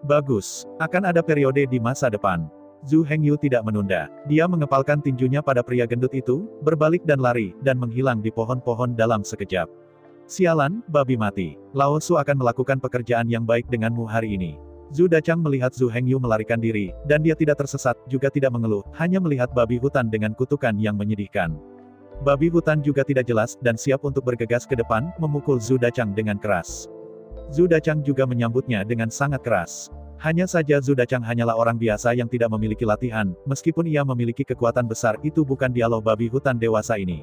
Bagus, akan ada periode di masa depan. Zhu Hengyu tidak menunda. Dia mengepalkan tinjunya pada pria gendut itu, berbalik dan lari, dan menghilang di pohon-pohon dalam sekejap. Sialan, babi mati. Lao Su akan melakukan pekerjaan yang baik denganmu hari ini. Zhu Dachang melihat Zhu Hengyu melarikan diri, dan dia tidak tersesat, juga tidak mengeluh, hanya melihat babi hutan dengan kutukan yang menyedihkan. Babi hutan juga tidak jelas, dan siap untuk bergegas ke depan, memukul Zhu Dachang dengan keras. Zhu Dachang juga menyambutnya dengan sangat keras. Hanya saja Zhu Dachang hanyalah orang biasa yang tidak memiliki latihan, meskipun ia memiliki kekuatan besar, itu bukan dialog babi hutan dewasa ini.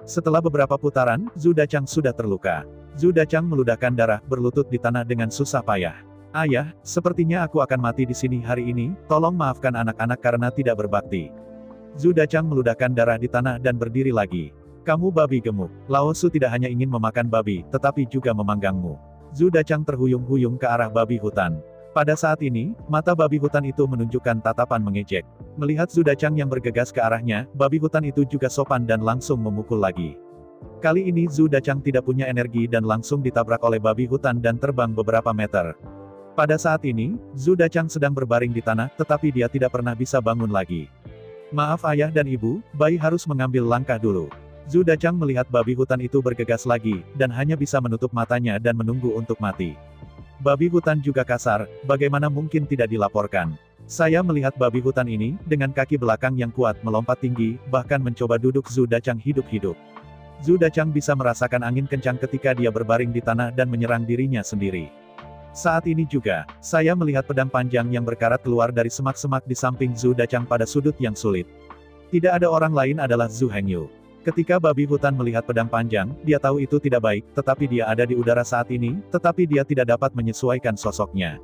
Setelah beberapa putaran, Zhu Dachang sudah terluka. Zhu Dachang meludahkan darah, berlutut di tanah dengan susah payah. Ayah, sepertinya aku akan mati di sini hari ini, tolong maafkan anak-anak karena tidak berbakti. Zhu Dachang meludahkan darah di tanah dan berdiri lagi. Kamu babi gemuk. Lao Su tidak hanya ingin memakan babi, tetapi juga memanggangmu. Zhu Dachang terhuyung-huyung ke arah babi hutan. Pada saat ini, mata babi hutan itu menunjukkan tatapan mengejek. Melihat Zhu Dachang yang bergegas ke arahnya, babi hutan itu juga sopan dan langsung memukul lagi. Kali ini Zhu Dachang tidak punya energi dan langsung ditabrak oleh babi hutan dan terbang beberapa meter. Pada saat ini, Zhu Dachang sedang berbaring di tanah, tetapi dia tidak pernah bisa bangun lagi. Maaf ayah dan ibu, bayi harus mengambil langkah dulu. Zhu Dachang melihat babi hutan itu bergegas lagi, dan hanya bisa menutup matanya dan menunggu untuk mati. Babi hutan juga kasar, bagaimana mungkin tidak dilaporkan. Saya melihat babi hutan ini, dengan kaki belakang yang kuat melompat tinggi, bahkan mencoba duduk Zhu Dachang hidup-hidup. Zhu Dachang bisa merasakan angin kencang ketika dia berbaring di tanah dan menyerang dirinya sendiri. Saat ini juga, saya melihat pedang panjang yang berkarat keluar dari semak-semak di samping Zhu Dachang pada sudut yang sulit. Tidak ada orang lain adalah Zhu Hengyu. Ketika babi hutan melihat pedang panjang, dia tahu itu tidak baik, tetapi dia ada di udara saat ini, tetapi dia tidak dapat menyesuaikan sosoknya.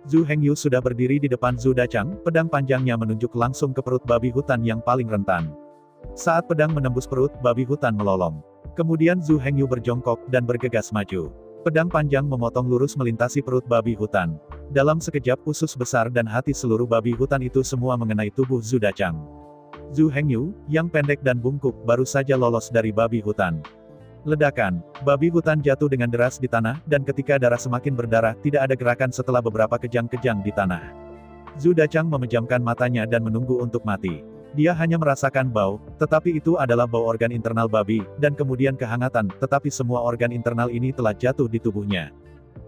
Zhu Hengyu sudah berdiri di depan Zhu Dachang, pedang panjangnya menunjuk langsung ke perut babi hutan yang paling rentan. Saat pedang menembus perut, babi hutan melolong. Kemudian Zhu Hengyu berjongkok, dan bergegas maju. Pedang panjang memotong lurus melintasi perut babi hutan. Dalam sekejap usus besar dan hati seluruh babi hutan itu semua mengenai tubuh Zhu Dachang. Zhu Hengyu, yang pendek dan bungkuk, baru saja lolos dari babi hutan. Ledakan. Babi hutan jatuh dengan deras di tanah, dan ketika darah semakin berdarah, tidak ada gerakan setelah beberapa kejang-kejang di tanah. Zhu Dachang memejamkan matanya dan menunggu untuk mati. Dia hanya merasakan bau, tetapi itu adalah bau organ internal babi, dan kemudian kehangatan, tetapi semua organ internal ini telah jatuh di tubuhnya.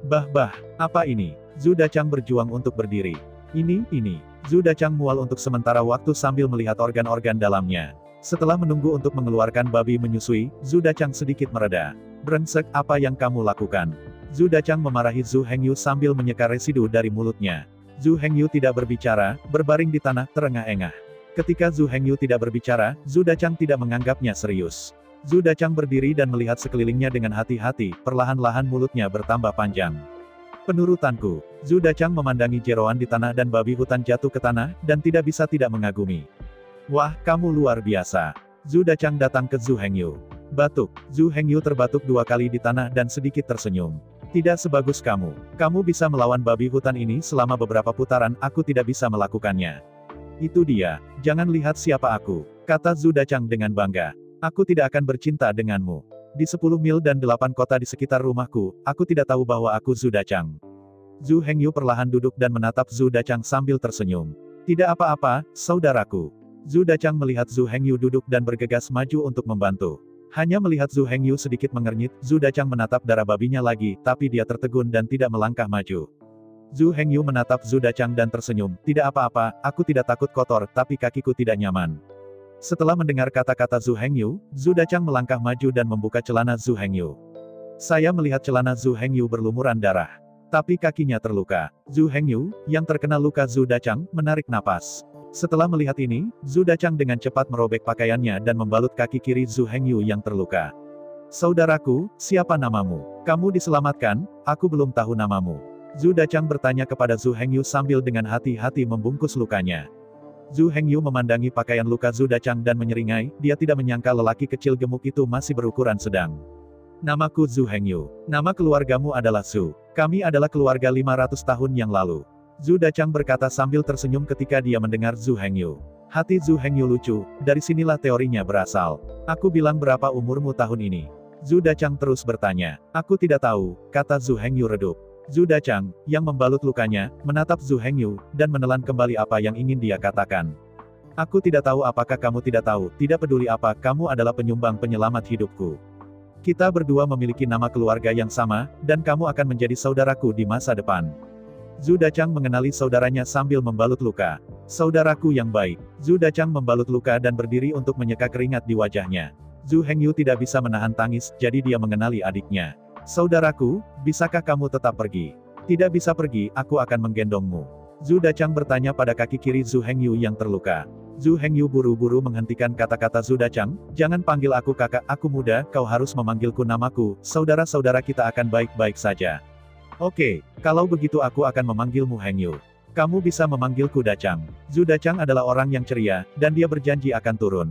Bah, apa ini? Zhu Dachang berjuang untuk berdiri. Ini. Zhu Dachang mual untuk sementara waktu sambil melihat organ-organ dalamnya. Setelah menunggu untuk mengeluarkan babi menyusui, Zhu Dachang sedikit mereda. Brengsek, apa yang kamu lakukan? Zhu Dachang memarahi Zhu Hengyu sambil menyeka residu dari mulutnya. Zhu Hengyu tidak berbicara, berbaring di tanah, terengah-engah. Ketika Zhu Hengyu tidak berbicara, Zhu Dachang tidak menganggapnya serius. Zhu Dachang berdiri dan melihat sekelilingnya dengan hati-hati, perlahan-lahan mulutnya bertambah panjang. Penurutanku. Zhu Dachang memandangi jeroan di tanah dan babi hutan jatuh ke tanah, dan tidak bisa tidak mengagumi. Wah, kamu luar biasa. Zhu Dachang datang ke Zhu Hengyu. Batuk. Zhu Hengyu terbatuk 2 kali di tanah dan sedikit tersenyum. Tidak sebagus kamu. Kamu bisa melawan babi hutan ini selama beberapa putaran, aku tidak bisa melakukannya. Itu dia. Jangan lihat siapa aku, kata Zhu Dachang dengan bangga. Aku tidak akan bercinta denganmu. Di 10 mil dan 8 kota di sekitar rumahku, aku tidak tahu bahwa aku Zhu Dachang. Zhu Hengyu perlahan duduk dan menatap Zhu Dachang sambil tersenyum. Tidak apa-apa, saudaraku. Zhu Dachang melihat Zhu Hengyu duduk dan bergegas maju untuk membantu. Hanya melihat Zhu Hengyu sedikit mengernyit, Zhu Dachang menatap darah babinya lagi, tapi dia tertegun dan tidak melangkah maju. Zhu Hengyu menatap Zhu Dachang dan tersenyum. Tidak apa-apa, aku tidak takut kotor, tapi kakiku tidak nyaman. Setelah mendengar kata-kata Zhu Hengyu, Zhu Dachang melangkah maju dan membuka celana Zhu Hengyu. Saya melihat celana Zhu Hengyu berlumuran darah. Tapi kakinya terluka. Zhu Hengyu, yang terkena luka Zhu Dachang, menarik napas. Setelah melihat ini, Zhu Dachang dengan cepat merobek pakaiannya dan membalut kaki kiri Zhu Hengyu yang terluka. Saudaraku, siapa namamu? Kamu diselamatkan, aku belum tahu namamu. Zhu Dachang bertanya kepada Zhu Hengyu sambil dengan hati-hati membungkus lukanya. Zhu Hengyu memandangi pakaian luka Zhu Dachang dan menyeringai, dia tidak menyangka lelaki kecil gemuk itu masih berukuran sedang. Namaku Zhu Hengyu. Nama keluargamu adalah Zhu. Kami adalah keluarga 500 tahun yang lalu. Zhu Dachang berkata sambil tersenyum ketika dia mendengar Zhu Hengyu. Hati Zhu Hengyu lucu, dari sinilah teorinya berasal. Aku bilang berapa umurmu tahun ini? Zhu Dachang terus bertanya. Aku tidak tahu, kata Zhu Hengyu redup. Zhu Dachang, yang membalut lukanya, menatap Zhu Hengyu, dan menelan kembali apa yang ingin dia katakan. Aku tidak tahu apakah kamu tidak tahu, tidak peduli apa, kamu adalah penyumbang penyelamat hidupku. Kita berdua memiliki nama keluarga yang sama, dan kamu akan menjadi saudaraku di masa depan. Zhu Dachang mengenali saudaranya sambil membalut luka. Saudaraku yang baik. Zhu Dachang membalut luka dan berdiri untuk menyeka keringat di wajahnya. Zhu Hengyu tidak bisa menahan tangis, jadi dia mengenali adiknya. Saudaraku, bisakah kamu tetap pergi? Tidak bisa pergi, aku akan menggendongmu. Zhu Dachang bertanya pada kaki kiri Zhu Hengyu yang terluka. Zhu Hengyu buru-buru menghentikan kata-kata Zhu Dachang, jangan panggil aku kakak, aku muda, kau harus memanggilku namaku, saudara-saudara kita akan baik-baik saja. Oke, kalau begitu aku akan memanggilmu Hengyu. Kamu bisa memanggilku Dachang. Zhu Dachang adalah orang yang ceria, dan dia berjanji akan turun.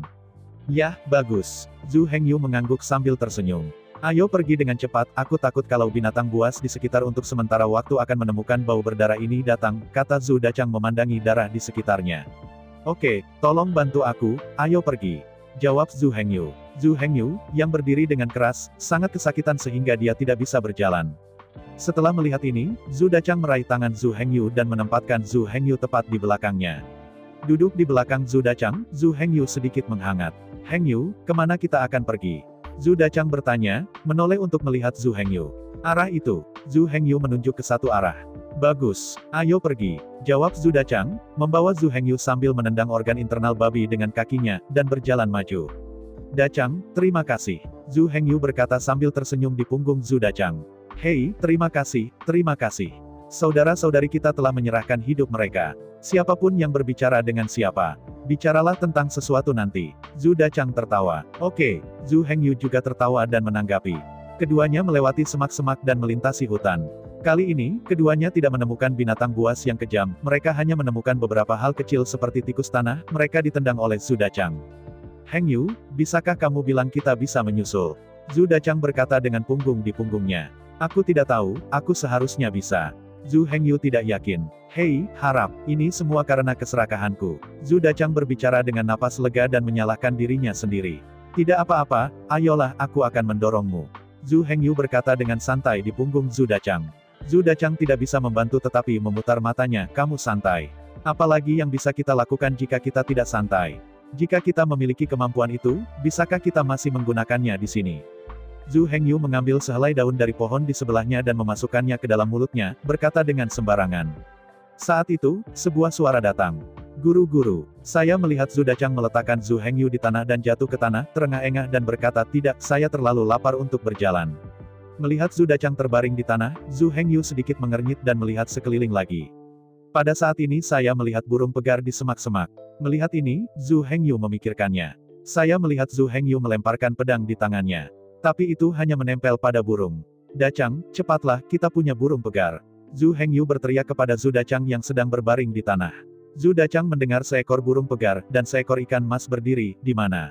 Yah, bagus. Zhu Hengyu mengangguk sambil tersenyum. Ayo pergi dengan cepat, aku takut kalau binatang buas di sekitar untuk sementara waktu akan menemukan bau berdarah ini datang, kata Zhu Dachang memandangi darah di sekitarnya. Oke, tolong bantu aku, ayo pergi. Jawab Zhu Hengyu. Zhu Hengyu, yang berdiri dengan keras, sangat kesakitan sehingga dia tidak bisa berjalan. Setelah melihat ini, Zhu Dachang meraih tangan Zhu Hengyu dan menempatkan Zhu Hengyu tepat di belakangnya. Duduk di belakang Zhu Dachang, Zhu Hengyu sedikit menghangat. Hengyu, kemana kita akan pergi? Zhu Dachang bertanya, menoleh untuk melihat Zhu Hengyu. Arah itu. Zhu Hengyu menunjuk ke satu arah. Bagus, ayo pergi, jawab Zhu Dachang, membawa Zhu Hengyu sambil menendang organ internal babi dengan kakinya, dan berjalan maju. Dachang, terima kasih. Zhu Hengyu berkata sambil tersenyum di punggung Zhu Dachang. Hei, terima kasih, terima kasih. Saudara-saudari kita telah menyerahkan hidup mereka. Siapapun yang berbicara dengan siapa, bicaralah tentang sesuatu nanti. Zhu Dachang tertawa. Oke, Zhu Hengyu juga tertawa dan menanggapi. Keduanya melewati semak-semak dan melintasi hutan. Kali ini, keduanya tidak menemukan binatang buas yang kejam, mereka hanya menemukan beberapa hal kecil seperti tikus tanah, mereka ditendang oleh Zhu Dachang. Hengyu, bisakah kamu bilang kita bisa menyusul? Zhu Dachang berkata dengan punggung di punggungnya. Aku tidak tahu, aku seharusnya bisa. Zhu Hengyu tidak yakin. Hei, harap, ini semua karena keserakahanku. Zhu Dachang berbicara dengan napas lega dan menyalahkan dirinya sendiri. Tidak apa-apa, ayolah, aku akan mendorongmu. Zhu Hengyu berkata dengan santai di punggung Zhu Dachang. Zhu Dachang tidak bisa membantu tetapi memutar matanya, kamu santai. Apalagi yang bisa kita lakukan jika kita tidak santai? Jika kita memiliki kemampuan itu, bisakah kita masih menggunakannya di sini? Zhu Hengyu mengambil sehelai daun dari pohon di sebelahnya dan memasukkannya ke dalam mulutnya, berkata dengan sembarangan. Saat itu, sebuah suara datang. Guru-guru, saya melihat Zhu Dachang meletakkan Zhu Hengyu di tanah dan jatuh ke tanah, terengah-engah dan berkata tidak, saya terlalu lapar untuk berjalan. Melihat Zhu Dachang terbaring di tanah, Zhu Hengyu sedikit mengernyit dan melihat sekeliling lagi. Pada saat ini saya melihat burung pegar di semak-semak. Melihat ini, Zhu Hengyu memikirkannya. Saya melihat Zhu Hengyu melemparkan pedang di tangannya. Tapi itu hanya menempel pada burung. Dachang, cepatlah, kita punya burung pegar. Zhu Hengyu berteriak kepada Zhu Dachang yang sedang berbaring di tanah. Zhu Dachang mendengar seekor burung pegar, dan seekor ikan mas berdiri, di mana?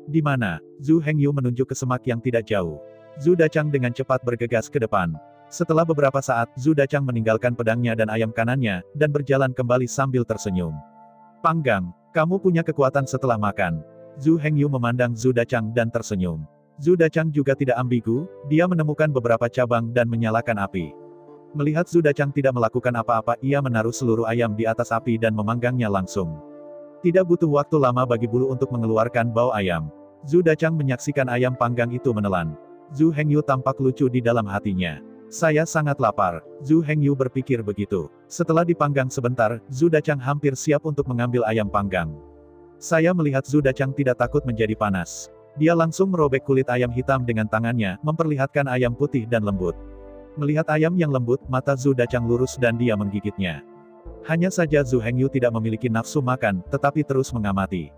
Di mana? Zhu Hengyu menunjuk ke semak yang tidak jauh. Zhu Dachang dengan cepat bergegas ke depan. Setelah beberapa saat, Zhu Dachang meninggalkan pedangnya dan ayam kanannya, dan berjalan kembali sambil tersenyum. Panggang, kamu punya kekuatan setelah makan. Zhu Hengyu memandang Zhu Dachang dan tersenyum. Zhu Dachang juga tidak ambigu, dia menemukan beberapa cabang dan menyalakan api. Melihat Zhu Dachang tidak melakukan apa-apa, ia menaruh seluruh ayam di atas api dan memanggangnya langsung. Tidak butuh waktu lama bagi bulu untuk mengeluarkan bau ayam. Zhu Dachang menyaksikan ayam panggang itu menelan. Zhu Hengyu tampak lucu di dalam hatinya. Saya sangat lapar, Zhu Hengyu berpikir begitu. Setelah dipanggang sebentar, Zhu Dachang hampir siap untuk mengambil ayam panggang. Saya melihat Zhu Dachang tidak takut menjadi panas. Dia langsung merobek kulit ayam hitam dengan tangannya, memperlihatkan ayam putih dan lembut. Melihat ayam yang lembut, mata Zhu Dachang lurus dan dia menggigitnya. Hanya saja Zhu Hengyu tidak memiliki nafsu makan, tetapi terus mengamati.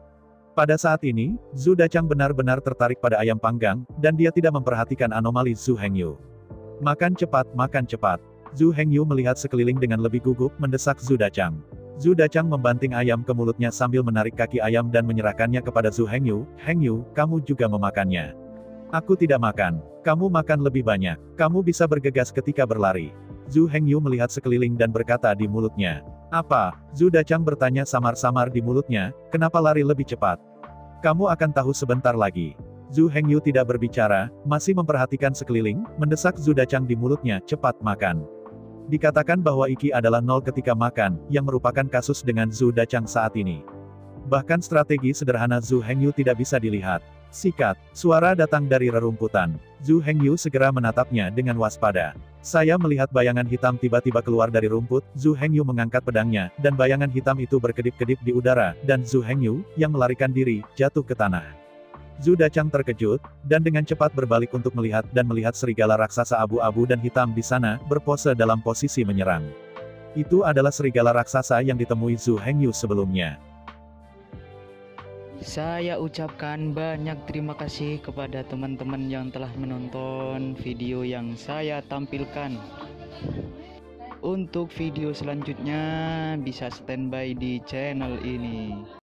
Pada saat ini, Zhu Dachang benar-benar tertarik pada ayam panggang, dan dia tidak memperhatikan anomali Zhu Hengyu. Makan cepat, makan cepat. Zhu Hengyu melihat sekeliling dengan lebih gugup, mendesak Zhu Dachang. Zhu Dachang membanting ayam ke mulutnya sambil menarik kaki ayam dan menyerahkannya kepada Zhu Hengyu. Hengyu, kamu juga memakannya. Aku tidak makan. Kamu makan lebih banyak. Kamu bisa bergegas ketika berlari. Zhu Hengyu melihat sekeliling dan berkata di mulutnya. Apa? Zhu Dachang bertanya samar-samar di mulutnya, kenapa lari lebih cepat? Kamu akan tahu sebentar lagi. Zhu Hengyu tidak berbicara, masih memperhatikan sekeliling, mendesak Zhu Dachang di mulutnya, cepat makan. Dikatakan bahwa Iki adalah nol ketika makan, yang merupakan kasus dengan Zhu Dachang saat ini. Bahkan strategi sederhana Zhu Hengyu tidak bisa dilihat. Sikat, suara datang dari rerumputan. Zhu Hengyu segera menatapnya dengan waspada. Saya melihat bayangan hitam tiba-tiba keluar dari rumput, Zhu Hengyu mengangkat pedangnya, dan bayangan hitam itu berkedip-kedip di udara, dan Zhu Hengyu, yang melarikan diri, jatuh ke tanah. Zhu Dachang terkejut, dan dengan cepat berbalik untuk melihat serigala raksasa abu-abu dan hitam di sana, berpose dalam posisi menyerang. Itu adalah serigala raksasa yang ditemui Zhu Hengyu sebelumnya. Saya ucapkan banyak terima kasih kepada teman-teman yang telah menonton video yang saya tampilkan. Untuk video selanjutnya bisa standby di channel ini.